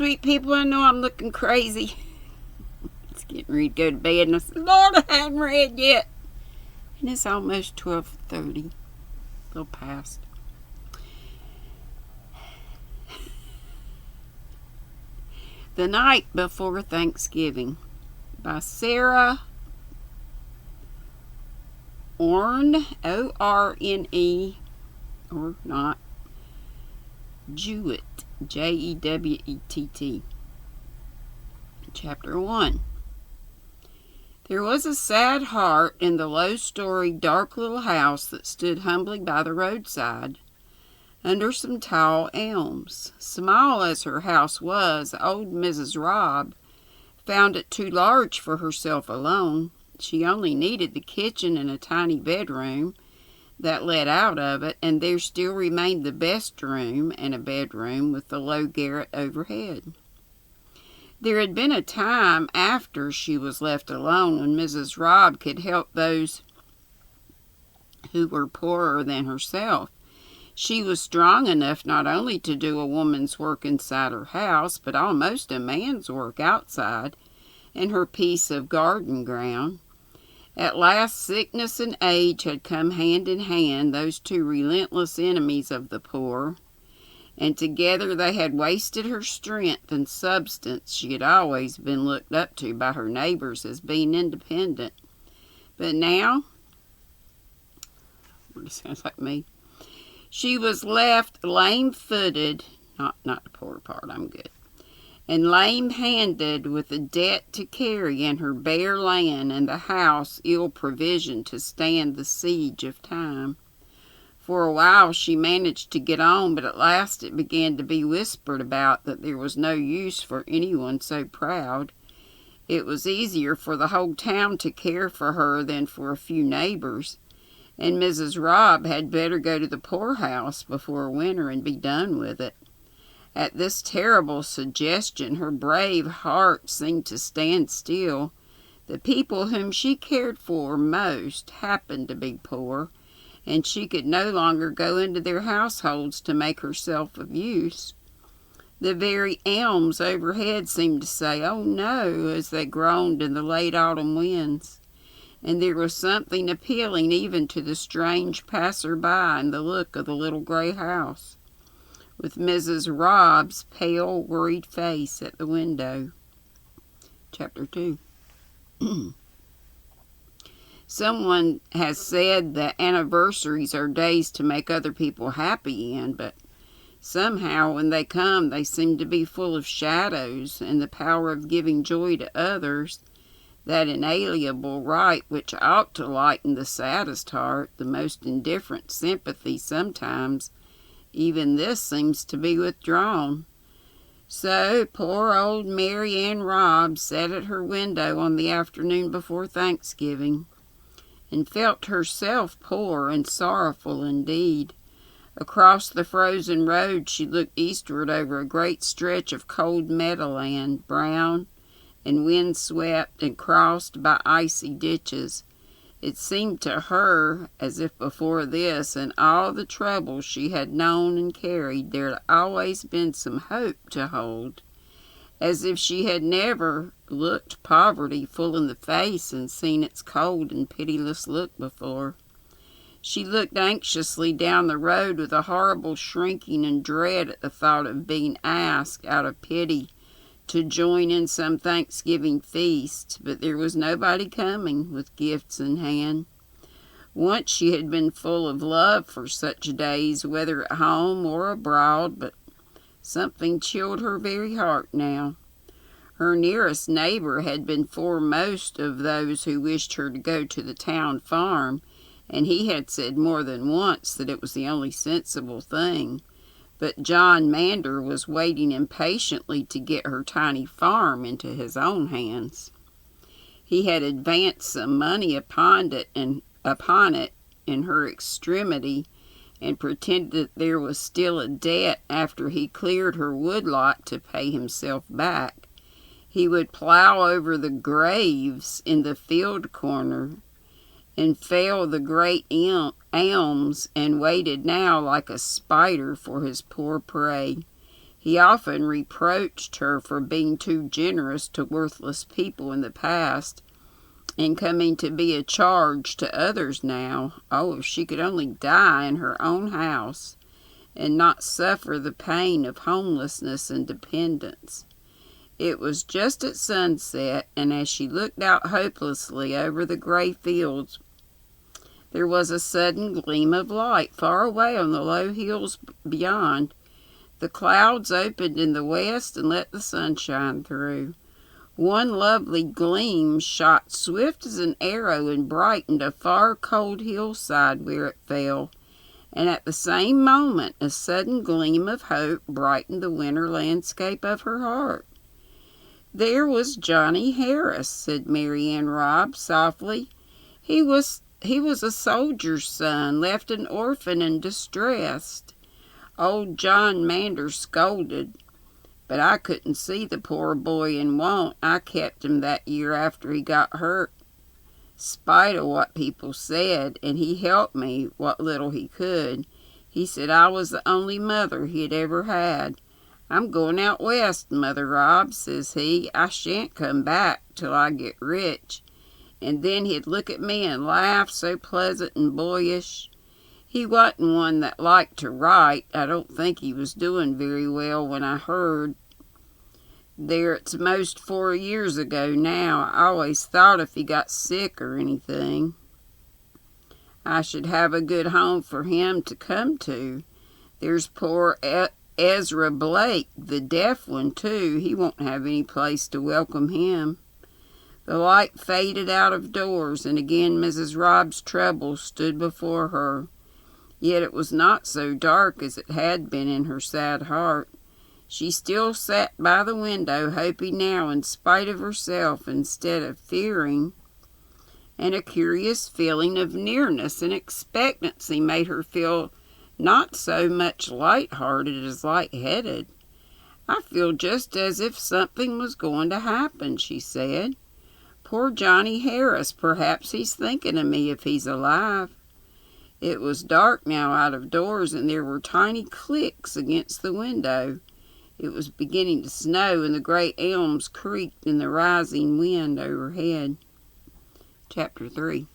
sweet people. I know I'm looking crazy. It's getting ready to go to bed, and I said, Lord, I hadn't read yet. And it's almost 12:30. A little past. The Night Before Thanksgiving by Sarah Orne, O-R-N-E, or not, Jewett, J-E-W-E-T-T. Chapter 1. There was a sad heart in the low-storied, dark little house that stood humbly by the roadside, under some tall elms. Small as her house was, old Mrs. Robb found it too large for herself alone. She only needed the kitchen and a tiny bedroom that led out of it, and there still remained the best room and a bedroom with the low garret overhead. There had been a time after she was left alone when Mrs. Robb could help those who were poorer than herself. She was strong enough not only to do a woman's work inside her house, but almost a man's work outside in her piece of garden ground. At last, sickness and age had come hand in hand, those two relentless enemies of the poor, and together they had wasted her strength and substance. She had always been looked up to by her neighbors as being independent. But now, it sounds like me, she was left lame-footed, not the poor part, I'm good, and lame-handed with a debt to carry and her bare land and the house ill-provisioned to stand the siege of time. For a while she managed to get on, but at last it began to be whispered about that there was no use for anyone so proud. It was easier for the whole town to care for her than for a few neighbors, and Mrs. Robb had better go to the poorhouse before winter and be done with it. At this terrible suggestion, her brave heart seemed to stand still. The people whom she cared for most happened to be poor, and she could no longer go into their households to make herself of use. The very elms overhead seemed to say, "Oh no," as they groaned in the late autumn winds. And there was something appealing even to the strange passer-by in the look of the little gray house, with Mrs. Robb's pale, worried face at the window. Chapter 2. Someone has said that anniversaries are days to make other people happy in, but somehow when they come they seem to be full of shadows, and the power of giving joy to others, that inalienable right which ought to lighten the saddest heart, the most indifferent sympathy sometimes, even this seems to be withdrawn. So poor old Mary Ann Robb sat at her window on the afternoon before Thanksgiving, and felt herself poor and sorrowful indeed. Across the frozen road she looked eastward over a great stretch of cold meadowland, brown and wind-swept and crossed by icy ditches. It seemed to her as if before this and all the trouble she had known and carried there had always been some hope to hold, as if she had never looked poverty full in the face and seen its cold and pitiless look before. She looked anxiously down the road with a horrible shrinking and dread at the thought of being asked, out of pity, to join in some Thanksgiving feast, but there was nobody coming with gifts in hand. Once she had been full of love for such days, whether at home or abroad, but something chilled her very heart now. Her nearest neighbor had been foremost of those who wished her to go to the town farm, and he had said more than once that it was the only sensible thing. But John Mander was waiting impatiently to get her tiny farm into his own hands. He had advanced some money upon it in her extremity, and pretended that there was still a debt after he cleared her woodlot to pay himself back. He would plow over the graves in the field corner and fell the great elms, and waited now like a spider for his poor prey. He often reproached her for being too generous to worthless people in the past, and coming to be a charge to others now. Oh, if she could only die in her own house, and not suffer the pain of homelessness and dependence. It was just at sunset, and as she looked out hopelessly over the gray fields, there was a sudden gleam of light far away on the low hills beyond. The clouds opened in the west and let the sun shine through. One lovely gleam shot swift as an arrow and brightened a far cold hillside where it fell. And at the same moment a sudden gleam of hope brightened the winter landscape of her heart. "There was Johnny Harris," said Mary Ann Robb softly. He was a soldier's son, left an orphan and distressed. Old John Manders scolded, but I couldn't see the poor boy in want. I kept him that year after he got hurt, spite of what people said, and he helped me what little he could. He said I was the only mother he'd ever had. 'I'm going out west, Mother Robb,' says he. 'I shan't come back till I get rich.' And then he'd look at me and laugh, so pleasant and boyish. He wasn't one that liked to write. I don't think he was doing very well when I heard. There, it's most 4 years ago now. I always thought if he got sick or anything, I should have a good home for him to come to. There's poor Ezra Blake, the deaf one, too. He won't have any place to welcome him." The light faded out of doors, and again Mrs. Robb's troubles stood before her. Yet it was not so dark as it had been in her sad heart. She still sat by the window, hoping now in spite of herself instead of fearing, and a curious feeling of nearness and expectancy made her feel not so much light-hearted as light-headed. "I feel just as if something was going to happen," she said. "Poor Johnny Harris, perhaps he's thinking of me if he's alive." It was dark now out of doors, and there were tiny clicks against the window. It was beginning to snow, and the great elms creaked in the rising wind overhead. Chapter 3.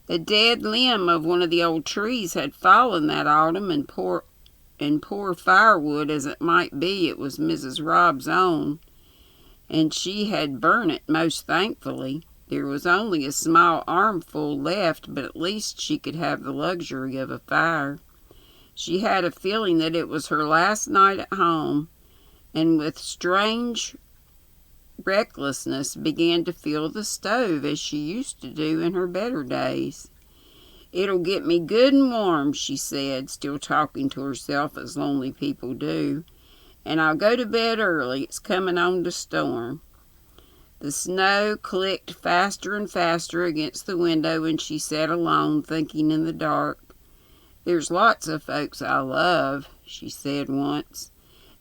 A dead limb of one of the old trees had fallen that autumn, and poor firewood as it might be, it was Mrs. Robb's own, and she had burnt it most thankfully. There was only a small armful left, but at least she could have the luxury of a fire. She had a feeling that it was her last night at home, and with strange recklessness began to fill the stove as she used to do in her better days. "It'll get me good and warm," she said, still talking to herself as lonely people do, "and I'll go to bed early. It's coming on to storm." The snow clicked faster and faster against the window, and she sat alone, thinking in the dark. "There's lots of folks I love," she said once.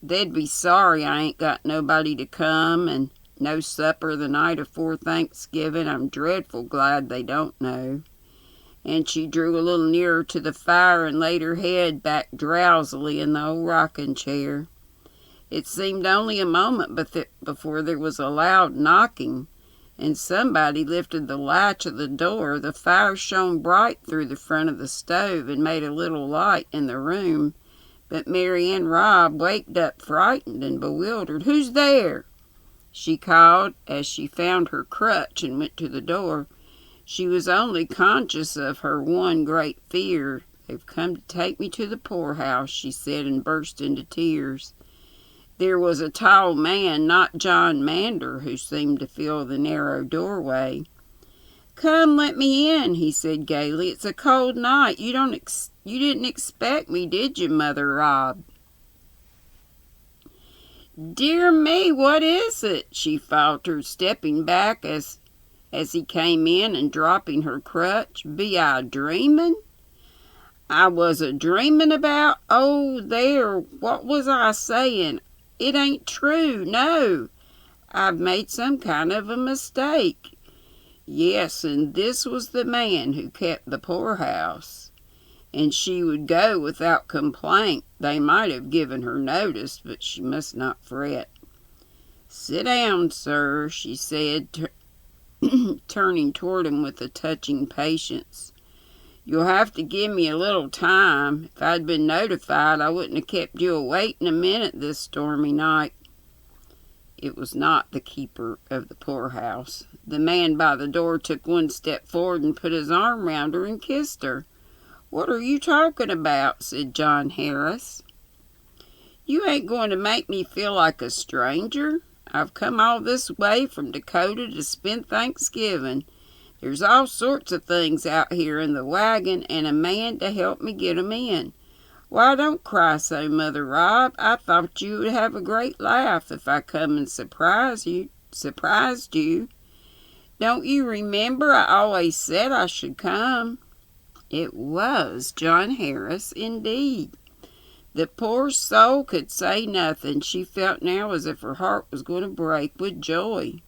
"They'd be sorry I ain't got nobody to come, and no supper the night afore Thanksgiving. I'm dreadful glad they don't know." And she drew a little nearer to the fire and laid her head back drowsily in the old rocking chair. It seemed only a moment before there was a loud knocking, and somebody lifted the latch of the door. The fire shone bright through the front of the stove and made a little light in the room, but Mary Ann Robb waked up frightened and bewildered. "Who's there?" she called as she found her crutch and went to the door. She was only conscious of her one great fear. "They've come to take me to the poorhouse," she said, and burst into tears. There was a tall man, not John Mander, who seemed to fill the narrow doorway. "Come, let me in," he said gaily. "It's a cold night. You didn't expect me, did you, Mother Robb?" "Dear me, what is it?" she faltered, stepping back as he came in and dropping her crutch. "Be I dreaming?" "I was a dreaming about, oh, there, what was I saying? It ain't true, no. I've made some kind of a mistake. Yes, and this was the man who kept the poorhouse." and she would go without complaint. They might have given her notice, but she must not fret. "Sit down, sir," she said, turning toward him with a touching patience. "You'll have to give me a little time. If I'd been notified, I wouldn't have kept you awaiting a minute this stormy night." It was not the keeper of the poorhouse. The man by the door took one step forward and put his arm round her and kissed her. "What are you talking about?" said John Harris. "You ain't going to make me feel like a stranger. I've come all this way from Dakota to spend Thanksgiving. There's all sorts of things out here in the wagon, and a man to help me get 'em in. Why, don't cry so, Mother Rob. I thought you would have a great laugh if I come and surprised you. Don't you remember I always said I should come?" It was John Harris, indeed. The poor soul could say nothing. She felt now as if her heart was going to break with joy.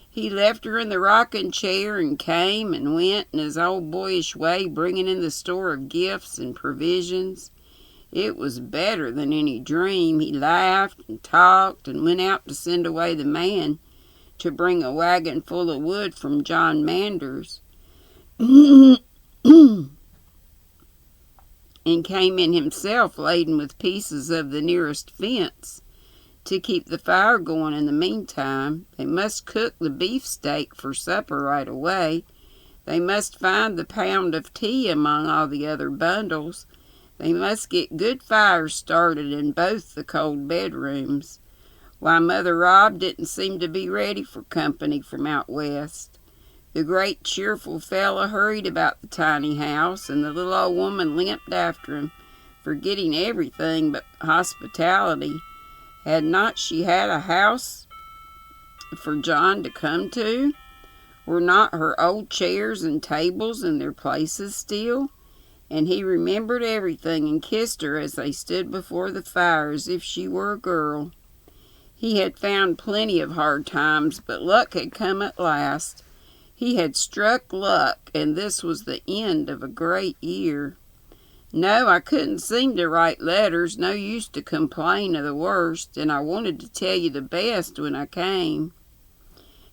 He left her in the rocking chair and came and went in his old boyish way, bringing in the store of gifts and provisions. It was better than any dream. He laughed and talked and went out to send away the man to bring a wagon full of wood from John Mander's. And came in himself laden with pieces of the nearest fence to keep the fire going in the meantime. They must cook the beefsteak for supper right away. They must find the pound of tea among all the other bundles. They must get good fires started in both the cold bedrooms. Why, Mother Rob didn't seem to be ready for company from out west. The great cheerful fellow hurried about the tiny house, and the little old woman limped after him, forgetting everything but hospitality. Had not she had a house for John to come to? Were not her old chairs and tables in their places still? And he remembered everything and kissed her as they stood before the fire as if she were a girl. He had found plenty of hard times, but luck had come at last. He had struck luck, and this was the end of a great year. "No, I couldn't seem to write letters. No use to complain of the worst, and I wanted to tell you the best when I came."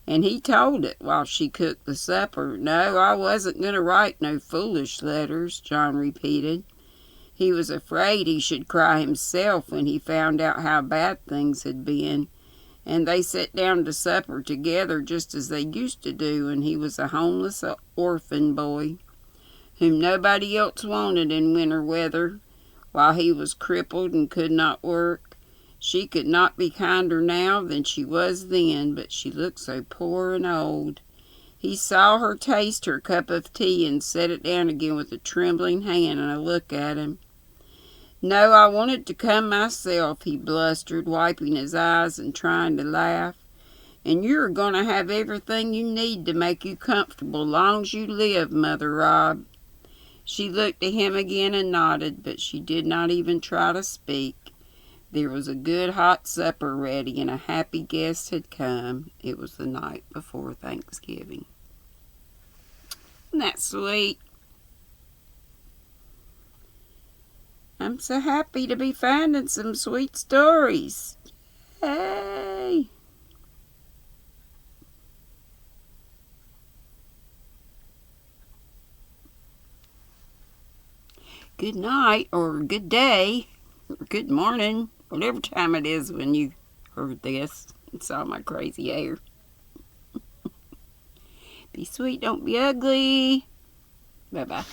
And he told it while she cooked the supper. "No, I wasn't going to write no foolish letters," John repeated. He was afraid he should cry himself when he found out how bad things had been. And they sat down to supper together just as they used to do when he was a homeless orphan boy, whom nobody else wanted in winter weather, while he was crippled and could not work. She could not be kinder now than she was then, but she looked so poor and old. He saw her taste her cup of tea and set it down again with a trembling hand and a look at him. "No, I wanted to come myself," he blustered, wiping his eyes and trying to laugh. "And you're going to have everything you need to make you comfortable long's you live, Mother Rob." She looked at him again and nodded, but she did not even try to speak. There was a good hot supper ready, and a happy guest had come. It was the night before Thanksgiving. Isn't that sweet? I'm so happy to be finding some sweet stories. Yay! Good night, or good day, or good morning, whatever time it is when you heard this and saw my crazy hair. Be sweet, don't be ugly. Bye-bye.